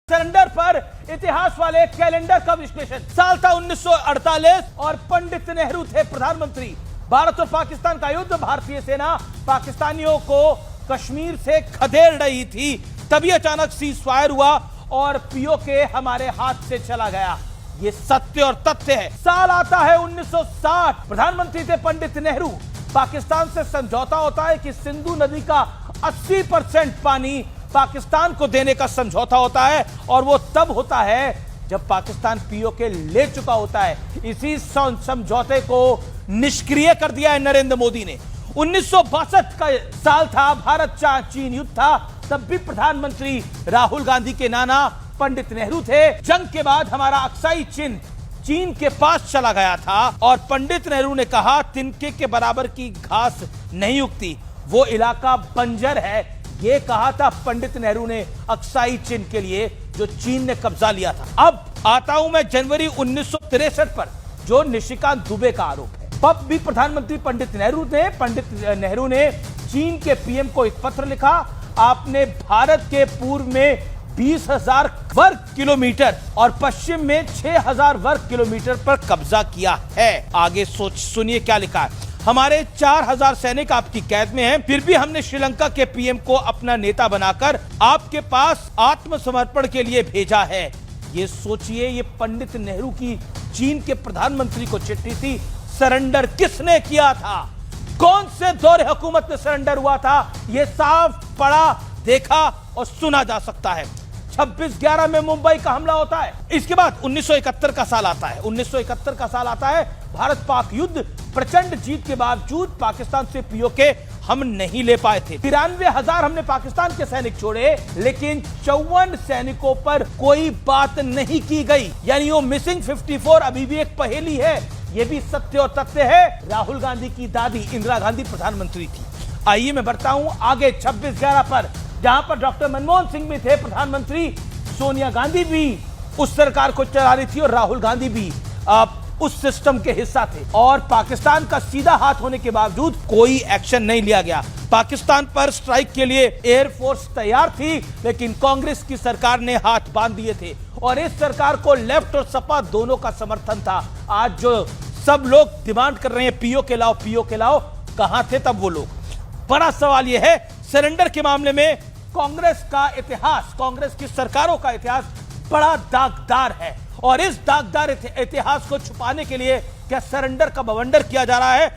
Surrender पर इतिहास वाले कैलेंडर का विश्लेषण। साल था 1948 और पंडित नेहरू थे प्रधानमंत्री। भारत और पाकिस्तान का युद्ध, भारतीय सेना पाकिस्तानियों को कश्मीर से खदेड़ रही थी। तभी अचानक सीज फायर हुआ और पीओके हमारे हाथ से चला गया। ये सत्य और तथ्य है। साल आता है 1960, प्रधानमंत्री थे पंडित नेहरू। पाकिस्तान से समझौता होता है कि सिंधु नदी का 80% पानी पाकिस्तान को देने का समझौता होता है और वो तब होता है जब पाकिस्तान पीओके ले चुका होता है। इसी समझौते को निष्क्रिय कर दिया है नरेंद्र मोदी ने। 1962 का साल था, भारत चीन युद्ध था। तब भी प्रधानमंत्री राहुल गांधी के नाना पंडित नेहरू थे। जंग के बाद हमारा अक्साई चिन्ह चीन के पास चला गया था और पंडित नेहरू ने कहा तिनके के बराबर की घास नहीं उगती, वो इलाका बंजर है। ये कहा था पंडित नेहरू ने अक्साई चिन्ह के लिए जो चीन ने कब्जा लिया था। अब आता हूं मैं जनवरी 1963 पर, जो निशिकांत दुबे का आरोप है। तब भी प्रधानमंत्री पंडित नेहरू ने चीन के पीएम को एक पत्र लिखा। आपने भारत के पूर्व में 20,000 वर्ग किलोमीटर और पश्चिम में 6,000 वर्ग किलोमीटर पर कब्जा किया है। आगे सुनिए क्या लिखा है। हमारे 4,000 सैनिक आपकी कैद में हैं, फिर भी हमने श्रीलंका के पीएम को अपना नेता बनाकर आपके पास आत्मसमर्पण के लिए भेजा है। ये सोचिए, ये पंडित नेहरू की चीन के प्रधानमंत्री को चिट्ठी थी। सरेंडर किसने किया था? कौन से दौरे हुकूमत में सरेंडर हुआ था? ये साफ पढ़ा, देखा और सुना जा सकता है। 26/11 में मुंबई का हमला होता है। इसके बाद 1971 का साल आता है। 1971 का साल आता है, भारत पाक युद्ध। प्रचंड जीत के बावजूद पाकिस्तान से पीओके हम नहीं ले पाए थे। 93,000 हमने पाकिस्तान के सैनिक छोड़े, लेकिन 54 सैनिकों पर कोई बात नहीं की गई। यानी वो मिसिंग 54 अभी भी एक पहेली है। ये भी सत्य और तथ्य है। राहुल गांधी की दादी इंदिरा गांधी प्रधानमंत्री थी। आइए मैं बढ़ता हूं आगे 26/11 पर, जहां पर डॉक्टर मनमोहन सिंह भी थे प्रधानमंत्री। सोनिया गांधी भी उस सरकार को चला रही थी और राहुल गांधी भी उस सिस्टम के हिस्सा थे। और पाकिस्तान का सीधा हाथ होने के बावजूद कोई एक्शन नहीं लिया गया। पाकिस्तान पर स्ट्राइक के लिए एयरफोर्स तैयार थी, लेकिन कांग्रेस की सरकार ने हाथ बांध दिए थे और इस सरकार को लेफ्ट और सपा दोनों का समर्थन था। आज जो सब लोग डिमांड कर रहे हैं पीओके लाओ, कहां थे तब वो लोग? बड़ा सवाल यह है, सरेंडर के मामले में कांग्रेस का इतिहास, कांग्रेस की सरकारों का इतिहास बड़ा दागदार है और इस दागदार इतिहास को छुपाने के लिए क्या सरेंडर का बवंडर किया जा रहा है?